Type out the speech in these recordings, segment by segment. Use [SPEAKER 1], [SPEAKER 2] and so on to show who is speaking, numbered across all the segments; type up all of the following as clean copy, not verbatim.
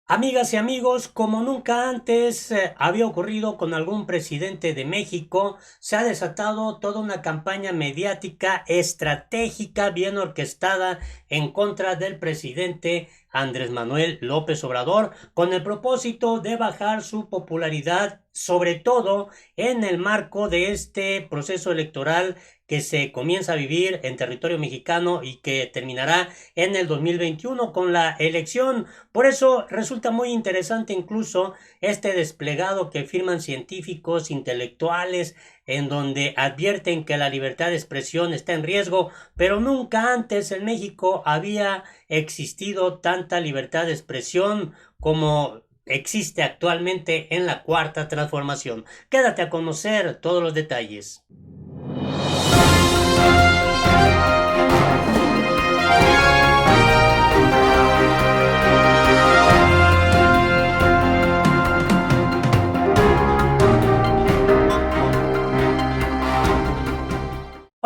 [SPEAKER 1] Amigas y amigos, como nunca antes había ocurrido con algún presidente de México, se ha desatado toda una campaña mediática estratégica bien orquestada en contra del presidente Andrés Manuel López Obrador, con el propósito de bajar su popularidad, sobre todo en el marco de este proceso electoral que se comienza a vivir en territorio mexicano y que terminará en el 2021 con la elección. Por eso resulta muy interesante incluso este desplegado que firman científicos, intelectuales, en donde advierten que la libertad de expresión está en riesgo, pero nunca antes en México había existido tanta libertad de expresión como existe actualmente en la Cuarta Transformación. Quédate a conocer todos los detalles.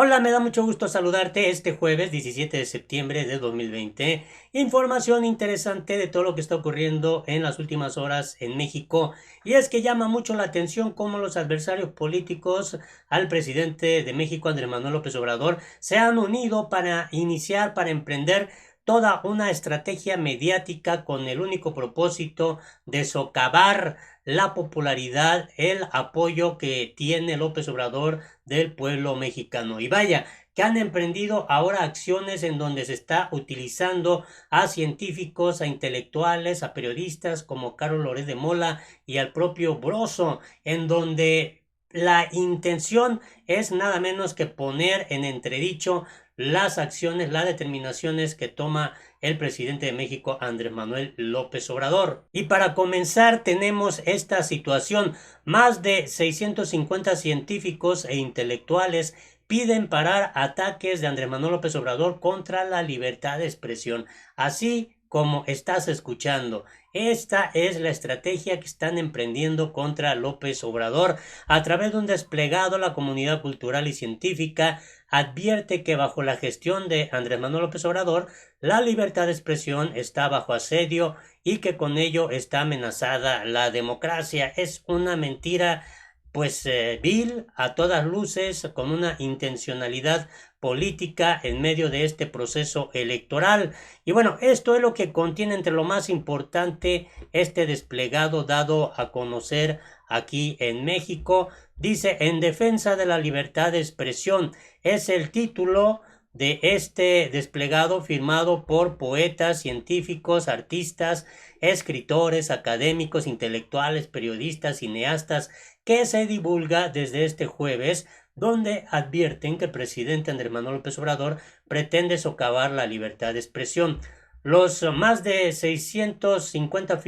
[SPEAKER 1] Hola, me da mucho gusto saludarte este jueves 17 de septiembre de 2020. Información interesante de todo lo que está ocurriendo en las últimas horas en México. Y es que llama mucho la atención cómo los adversarios políticos al presidente de México, Andrés Manuel López Obrador, se han unido para iniciar, para emprender toda una estrategia mediática con el único propósito de socavar la popularidad, el apoyo que tiene López Obrador del pueblo mexicano. Y vaya, que han emprendido ahora acciones en donde se está utilizando a científicos, a intelectuales, a periodistas como Carlos Loret de Mola y al propio Broso, en donde la intención es nada menos que poner en entredicho las acciones, las determinaciones que toma el presidente de México, Andrés Manuel López Obrador. Y para comenzar tenemos esta situación. Más de 650 científicos e intelectuales piden parar ataques de Andrés Manuel López Obrador contra la libertad de expresión. Así como estás escuchando, esta es la estrategia que están emprendiendo contra López Obrador. A través de un desplegado, la comunidad cultural y científica advierte que bajo la gestión de Andrés Manuel López Obrador, la libertad de expresión está bajo asedio y que con ello está amenazada la democracia. Es una mentira pues vil a todas luces, con una intencionalidad política en medio de este proceso electoral. Y bueno, esto es lo que contiene entre lo más importante este desplegado dado a conocer aquí en México. Dice, en defensa de la libertad de expresión, es el título de este desplegado firmado por poetas, científicos, artistas, escritores, académicos, intelectuales, periodistas, cineastas, que se divulga desde este jueves, donde advierten que el presidente Andrés Manuel López Obrador pretende socavar la libertad de expresión. Los más de 650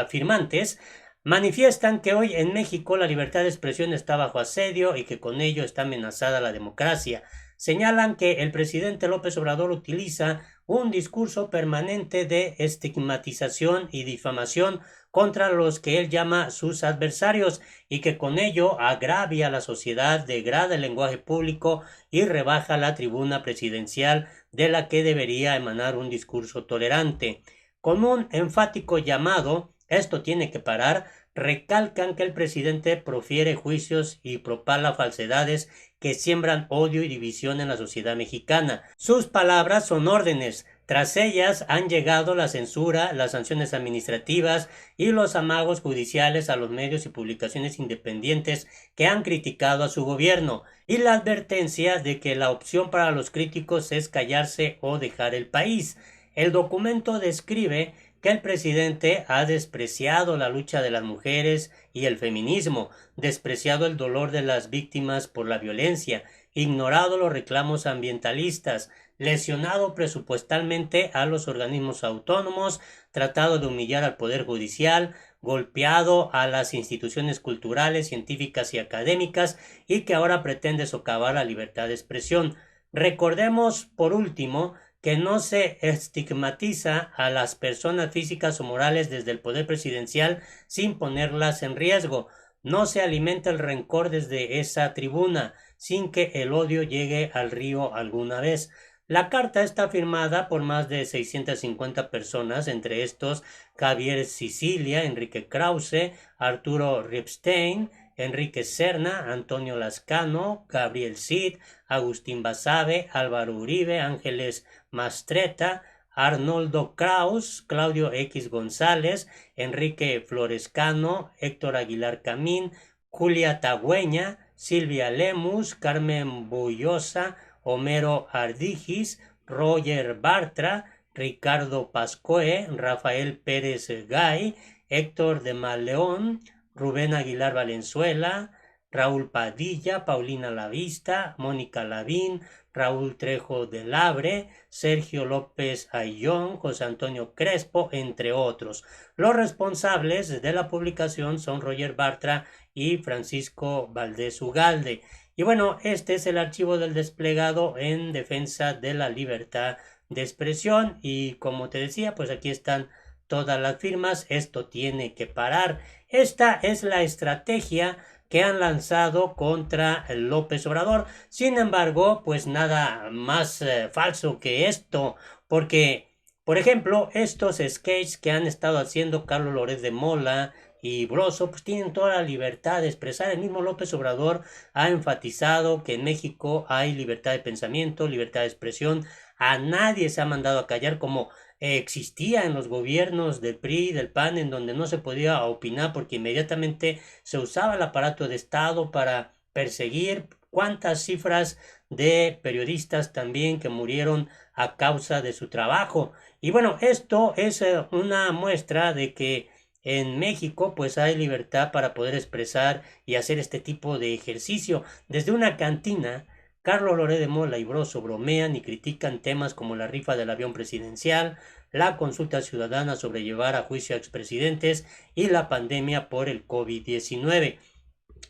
[SPEAKER 1] firmantes manifiestan que hoy en México la libertad de expresión está bajo asedio y que con ello está amenazada la democracia. Señalan que el presidente López Obrador utiliza un discurso permanente de estigmatización y difamación contra los que él llama sus adversarios y que con ello agravia a la sociedad, degrada el lenguaje público y rebaja la tribuna presidencial de la que debería emanar un discurso tolerante. Con un enfático llamado, esto tiene que parar, recalcan que el presidente profiere juicios y propala falsedades que siembran odio y división en la sociedad mexicana. Sus palabras son órdenes. Tras ellas han llegado la censura, las sanciones administrativas y los amagos judiciales a los medios y publicaciones independientes que han criticado a su gobierno, y la advertencia de que la opción para los críticos es callarse o dejar el país. El documento describe que el presidente ha despreciado la lucha de las mujeres y el feminismo, despreciado el dolor de las víctimas por la violencia, ignorado los reclamos ambientalistas, lesionado presupuestalmente a los organismos autónomos, tratado de humillar al Poder Judicial, golpeado a las instituciones culturales, científicas y académicas y que ahora pretende socavar la libertad de expresión. Recordemos, por último, que no se estigmatiza a las personas físicas o morales desde el poder presidencial sin ponerlas en riesgo. No se alimenta el rencor desde esa tribuna sin que el odio llegue al río alguna vez. La carta está firmada por más de 650 personas, entre estos Javier Sicilia, Enrique Krause, Arturo Ripstein, Enrique Serna, Antonio Lascano, Gabriel Cid, Agustín Basabe, Álvaro Uribe, Ángeles Mastreta, Arnoldo Kraus, Claudio X González, Enrique Florescano, Héctor Aguilar Camín, Julia Tagüeña, Silvia Lemus, Carmen Bullosa, Homero Ardigis, Roger Bartra, Ricardo Pascoe, Rafael Pérez Gay, Héctor de Maleón, Rubén Aguilar Valenzuela, Raúl Padilla, Paulina Lavista, Mónica Lavín, Raúl Trejo de Labre, Sergio López Ayllón, José Antonio Crespo, entre otros. Los responsables de la publicación son Roger Bartra y Francisco Valdés Ugalde. Y bueno, este es el archivo del desplegado en defensa de la libertad de expresión y como te decía, pues aquí están todas las firmas. Esto tiene que parar. Esta es la estrategia que han lanzado contra López Obrador. Sin embargo, pues nada más falso que esto, porque, por ejemplo, estos sketches que han estado haciendo Carlos Loret de Mola y Broso, pues tienen toda la libertad de expresar. El mismo López Obrador ha enfatizado que en México hay libertad de pensamiento, libertad de expresión. A nadie se ha mandado a callar como existía en los gobiernos del PRI, del PAN, en donde no se podía opinar porque inmediatamente se usaba el aparato de Estado para perseguir. Cuántas cifras de periodistas también que murieron a causa de su trabajo. Y bueno, esto es una muestra de que en México pues hay libertad para poder expresar y hacer este tipo de ejercicio. Desde una cantina, Carlos Loret de Mola y Broso bromean y critican temas como la rifa del avión presidencial, la consulta ciudadana sobre llevar a juicio a expresidentes y la pandemia por el COVID-19.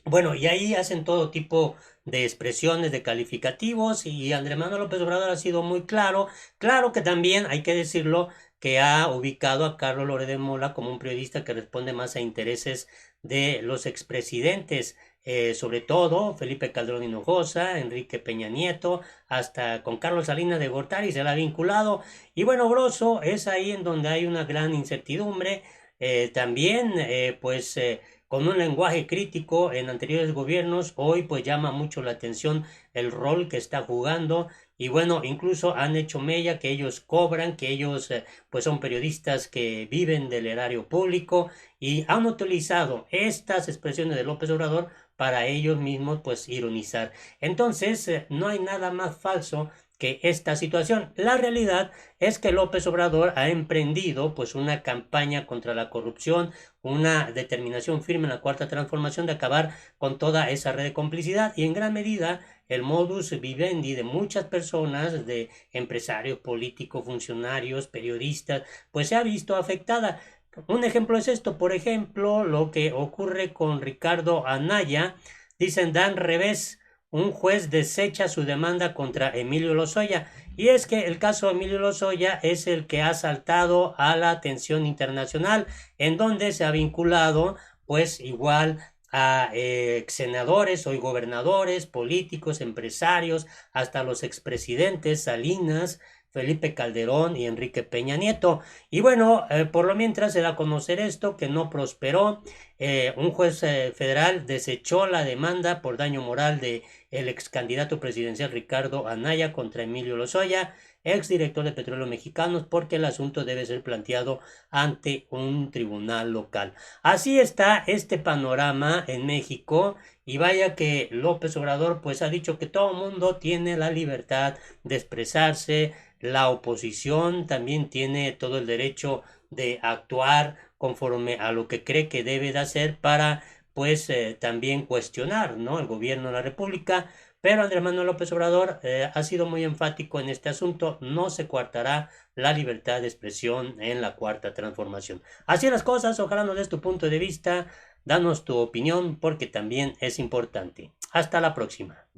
[SPEAKER 1] Bueno, y ahí hacen todo tipo de expresiones, de calificativos, y Andrés Manuel López Obrador ha sido muy claro. Claro que también hay que decirlo que ha ubicado a Carlos Loret de Mola como un periodista que responde más a intereses de los expresidentes, sobre todo Felipe Calderón Hinojosa, Enrique Peña Nieto, hasta con Carlos Salinas de Gortari se la ha vinculado. Y bueno, Broso es ahí en donde hay una gran incertidumbre. También, con un lenguaje crítico en anteriores gobiernos, hoy pues llama mucho la atención el rol que está jugando. Y bueno, incluso han hecho mella que ellos cobran, que ellos pues son periodistas que viven del erario público y han utilizado estas expresiones de López Obrador para ellos mismos pues ironizar. Entonces, no hay nada más falso que esta situación. La realidad es que López Obrador ha emprendido pues una campaña contra la corrupción, una determinación firme en la cuarta transformación de acabar con toda esa red de complicidad y en gran medida el modus vivendi de muchas personas, de empresarios, políticos, funcionarios, periodistas, pues se ha visto afectada. Un ejemplo es esto, por ejemplo, lo que ocurre con Ricardo Anaya. Dicen, dan revés, un juez desecha su demanda contra Emilio Lozoya. Y es que el caso de Emilio Lozoya es el que ha saltado a la atención internacional, en donde se ha vinculado, pues igual a senadores, hoy gobernadores, políticos, empresarios, hasta los expresidentes Salinas, Felipe Calderón y Enrique Peña Nieto. Y bueno, por lo mientras se da a conocer esto, que no prosperó. Un juez federal desechó la demanda por daño moral de el ex candidato presidencial Ricardo Anaya contra Emilio Lozoya, ex director de Petróleos Mexicanos, porque el asunto debe ser planteado ante un tribunal local. Así está este panorama en México. Y vaya que López Obrador pues ha dicho que todo el mundo tiene la libertad de expresarse, la oposición también tiene todo el derecho de actuar conforme a lo que cree que debe de hacer para pues también cuestionar, ¿no?, el gobierno de la República. Pero Andrés Manuel López Obrador ha sido muy enfático en este asunto. No se coartará la libertad de expresión en la cuarta transformación. Así las cosas, ojalá nos des tu punto de vista, danos tu opinión porque también es importante. Hasta la próxima.